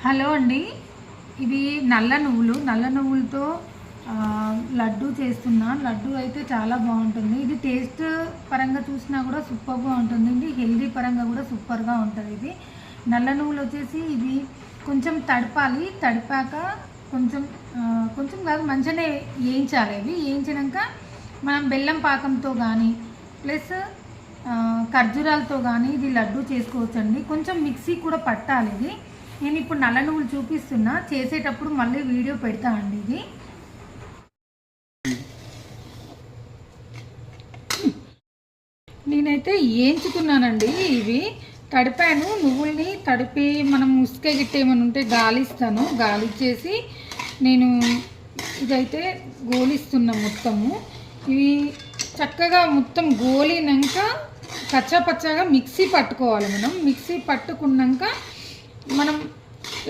Hello అండి, ఇవి నల్ల నువ్వులతో లడ్డు చేస్తున్నా. లడ్డు అయితే చాలా బాగుంటుంది. ఇది టేస్ట్ పరంగా చూసినా కూడా సూపర్గా ఉంటుంది. ఇది హెల్దీ పరంగా కూడా సూపర్గా ఉంటుంది. ఇది నల్ల నువ్వులు వచ్చేసి ఇవి కొంచెం తడపాలి. తడిపాక కొంచెం కొంచెం కాదు మంచిగానే వేయించాలి. ఇవి వేయించినాక మనం బెల్లం పాకంతో కానీ ప్లస్ ఖర్జూరాలతో కానీ ఇది లడ్డు చేసుకోవచ్చండి. కొంచెం మిక్సీ కూడా పట్టాలి. ఇది నేను ఇప్పుడు నల్ల నువ్వులు చూపిస్తున్నా, చేసేటప్పుడు మళ్ళీ వీడియో పెడతా అండి. ఇది నేనైతే వేయించుకున్నానండి. ఇవి తడిపాను. నువ్వుల్ని తడిపి మనం ఉసుక గిట్టేమని ఉంటే గాలిస్తాను. గాలిచ్చేసి నేను ఇదైతే గోలిస్తున్నా మొత్తము. ఇవి చక్కగా మొత్తం గోలినాక కచ్చాపచ్చాగా మిక్సీ పట్టుకోవాలి. మనం మిక్సీ పట్టుకున్నాక మనం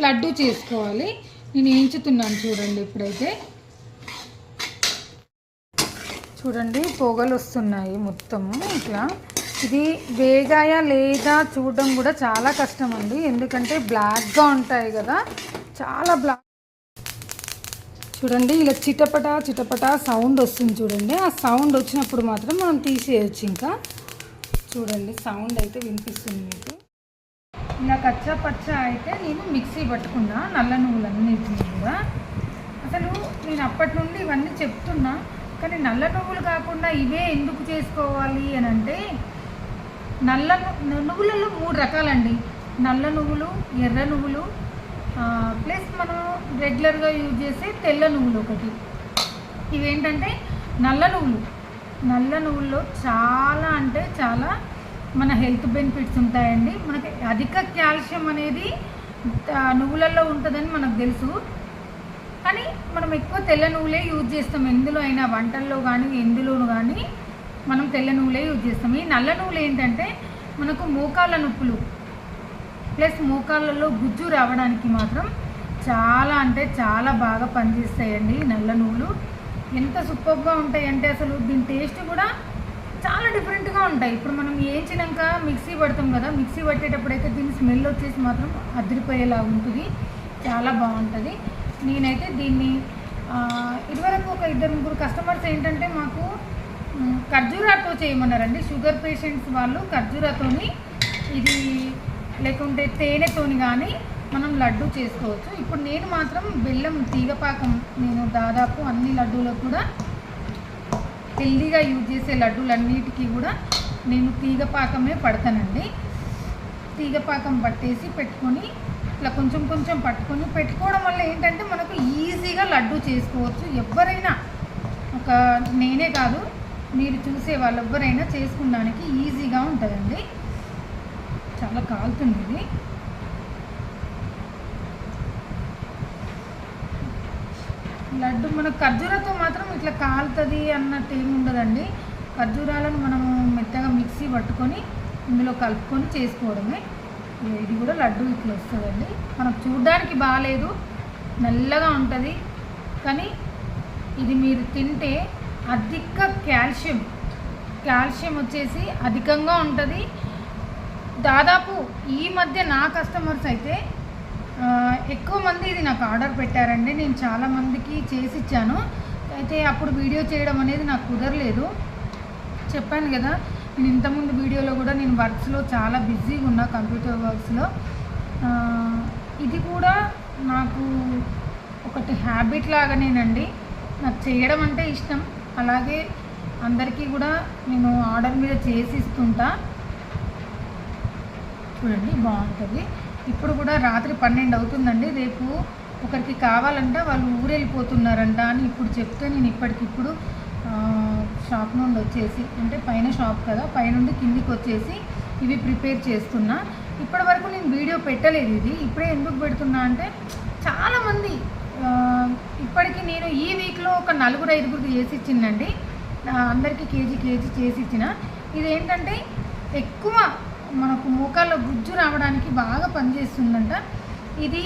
లడ్డు చేసుకోవాలి. నేను వేయించుతున్నాను చూడండి. ఇప్పుడైతే చూడండి పొగలు వస్తున్నాయి మొత్తము ఇట్లా. ఇది వేగాయా లేదా చూడడం కూడా చాలా కష్టం అండి, ఎందుకంటే బ్లాక్గా ఉంటాయి కదా, చాలా బ్లాక్. చూడండి ఇలా చిటపటా సౌండ్ వస్తుంది చూడండి. ఆ సౌండ్ వచ్చినప్పుడు మాత్రం మనం తీసేయచ్చు. ఇంకా చూడండి సౌండ్ అయితే వినిపిస్తుంది మీకు. ఇలా కచ్చా పచ్చా అయితే నేను మిక్సీ పట్టుకున్నా నల్ల నువ్వులన్నిటిని కూడా. అసలు నేను అప్పటి నుండి ఇవన్నీ చెప్తున్నా, కానీ నల్ల నువ్వులు కాకుండా ఇవే ఎందుకు చేసుకోవాలి అని అంటే, నల్ల నువ్వులలో 3 రకాలండి. నల్ల నువ్వులు, ఎర్ర నువ్వులు, ప్లస్ మనం రెగ్యులర్గా యూజ్ చేసే తెల్ల నువ్వులు ఒకటి. ఇవేంటంటే నల్ల నువ్వుల్లో చాలా అంటే చాలా మన హెల్త్ బెనిఫిట్స్ ఉంటాయండి. మనకి అధిక కాల్షియం అనేది నువ్వులలో ఉంటుందని మనకు తెలుసు, కానీ మనం ఎక్కువ తెల్ల నువ్వులే యూజ్ చేస్తాం. ఎందులో అయినా వంటల్లో కానీ ఎందులోనూ కానీ మనం తెల్ల నువ్వులే యూజ్ చేస్తాం. ఈ నల్ల నువ్వులు ఏంటంటే మనకు మోకాళ్ళ నొప్పులు ప్లస్ మోకాళ్ళలో గుజ్జు రావడానికి మాత్రం చాలా అంటే చాలా బాగా పనిచేస్తాయండి. నల్ల నువ్వులు ఎంత సూపర్గా ఉంటాయంటే అసలు దీని టేస్ట్ కూడా చాలా డిఫరెంట్గా ఉంటాయి. ఇప్పుడు మనం వేయించినాక మిక్సీ పడతాం కదా, మిక్సీ పట్టేటప్పుడు అయితే దీని స్మెల్ వచ్చేసి మాత్రం అదిరిపోయేలా ఉంటుంది, చాలా బాగుంటుంది. నేనైతే దీన్ని ఇదివరకు ఒక 2-3 కస్టమర్స్ ఏంటంటే మాకు ఖర్జూరాతో చేయమన్నారండి. షుగర్ పేషెంట్స్ వాళ్ళు ఖర్జూరాతోని ఇది లేకుంటే తేనెతోని కానీ మనం లడ్డు చేసుకోవచ్చు. ఇప్పుడు నేను మాత్రం బెల్లం తీగపాకం, నేను దాదాపు అన్ని లడ్డూలకు కూడా హెల్దీగా యూజ్ చేసే లడ్డూలన్నిటికీ కూడా నేను తీగపాకమే పడతానండి. తీగపాకం పట్టేసి పెట్టుకొని ఇట్లా కొంచెం కొంచెం పట్టుకొని పెట్టుకోవడం వల్ల ఏంటంటే మనకు ఈజీగా లడ్డు చేసుకోవచ్చు. ఎవరైనా, ఒక నేనే కాదు మీరు చూసే వాళ్ళు ఎవరైనా చేసుకోవడానికి ఈజీగా ఉంటుందండి. చాలా కాలుతుంది ఇది. లడ్డు మనకు ఖర్జూరాతో మాత్రం ఇట్లా కాలుతుంది అన్నట్టు ఏమి ఉండదండి. ఖర్జూరాలను మనము మెత్తగా మిక్సీ పట్టుకొని ఇందులో కలుపుకొని చేసుకోవడమే. ఇది కూడా లడ్డు ఇట్లా వస్తుందండి. మనకు చూడడానికి బాగాలేదు, నల్లగా ఉంటుంది, కానీ ఇది మీరు తింటే అధిక కాల్షియం వచ్చేసి అధికంగా ఉంటుంది. దాదాపు ఈ మధ్య నా కస్టమర్స్ అయితే ఎక్కువ మంది ఇది నాకు ఆర్డర్ పెట్టారండి. నేను చాలామందికి చేసి ఇచ్చాను. అయితే అప్పుడు వీడియో చేయడం అనేది నాకు కుదరలేదు. చెప్పాను కదా, నేను ఇంతకుముందు వీడియోలో కూడా నేను వర్క్స్లో చాలా బిజీగా ఉన్నా, కంప్యూటర్ వర్క్స్లో. ఇది కూడా నాకు ఒకటి హ్యాబిట్ లాగానేనండి. నాకు చేయడం అంటే ఇష్టం. అలాగే అందరికీ కూడా నేను ఆర్డర్ మీద చేసి ఇస్తుంటా. చూడండి బాగుంటుంది. ఇప్పుడు కూడా రాత్రి 12 అవుతుందండి. రేపు ఒకరికి కావాలంటే వాళ్ళు ఊరెళ్ళిపోతున్నారంట అని ఇప్పుడు చెప్తే నేను ఇప్పటికిప్పుడు షాప్ నుండి వచ్చేసి, అంటే పైన షాప్ కదా, పైనుండి కిందికి వచ్చేసి ఇవి ప్రిపేర్ చేస్తున్నా. ఇప్పటి వరకు నేను వీడియో పెట్టలేదు. ఇది ఇప్పుడే ఎందుకు పెడుతున్నా అంటే చాలామంది ఇప్పటికీ నేను ఈ వీక్లో ఒక 4-5 చేసి ఇచ్చిందండి. అందరికీ కేజీ చేసి ఇచ్చిన. ఇదేంటంటే ఎక్కువ మనకు మోకాళ్ళ గుజ్జు రావడానికి బాగా పనిచేస్తుందంట. ఇది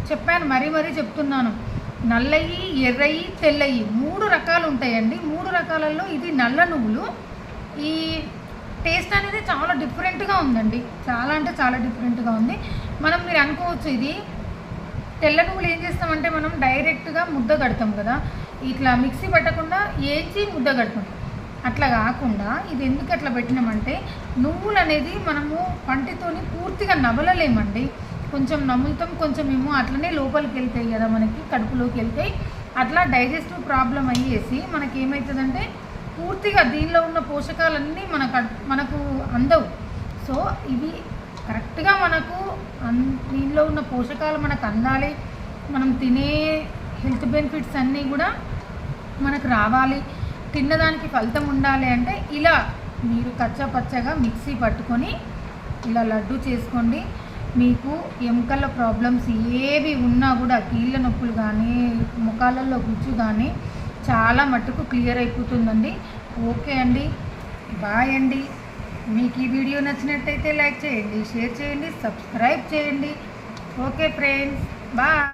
చెప్పాను, మరీ చెప్తున్నాను. నల్లయి, ఎర్రయి, తెల్లయి 3 రకాలు ఉంటాయండి. 3 రకాలలో ఇది నల్ల నువ్వులు. ఈ టేస్ట్ అనేది చాలా డిఫరెంట్గా ఉందండి, చాలా అంటే చాలా డిఫరెంట్గా ఉంది. మీరు అనుకోవచ్చు ఇది తెల్ల నువ్వులు ఏం చేస్తామంటే మనం డైరెక్ట్గా ముద్ద కడతాం కదా, ఇట్లా మిక్సీ పట్టకుండా ఏంచి ముద్ద కడతాం. అట్లా కాకుండా ఇది ఎందుకు అట్లా పెట్టినామంటే నువ్వులు అనేది మనము పంటితోని పూర్తిగా నవలలేమండి, కొంచెం నములుతాం, కొంచెం ఏమో అట్లనే లోపలికి వెళ్తాయి కదా, మనకి కడుపులోకి వెళ్తాయి. అట్లా డైజెస్టివ్ ప్రాబ్లం అయ్యేసి మనకి ఏమవుతుందంటే పూర్తిగా దీనిలో ఉన్న పోషకాలన్నీ మనకు అందవు. సో ఇవి కరెక్ట్గా మనకు దీనిలో ఉన్న పోషకాలు మనకు అందాలి, మనం తినే హెల్త్ బెనిఫిట్స్ అన్నీ కూడా మనకు రావాలి, తిన్నదానికి ఫలితం ఉండాలి అంటే ఇలా మీరు కచ్చా పచ్చగా మిక్సీ పట్టుకొని ఇలా లడ్డు చేసుకోండి. మీకు ఎముకల ప్రాబ్లమ్స్ ఏవి ఉన్నా కూడా, కీళ్ళ నొప్పులు కానీ ముఖాలలో గుజ్జు కానీ చాలా మట్టుకు క్లియర్ అయిపోతుందండి. ఓకే అండి, బాయ్ అండి. మీకు ఈ వీడియో నచ్చినట్టయితే లైక్ చేయండి, షేర్ చేయండి, సబ్స్క్రైబ్ చేయండి. Okay friends, bye.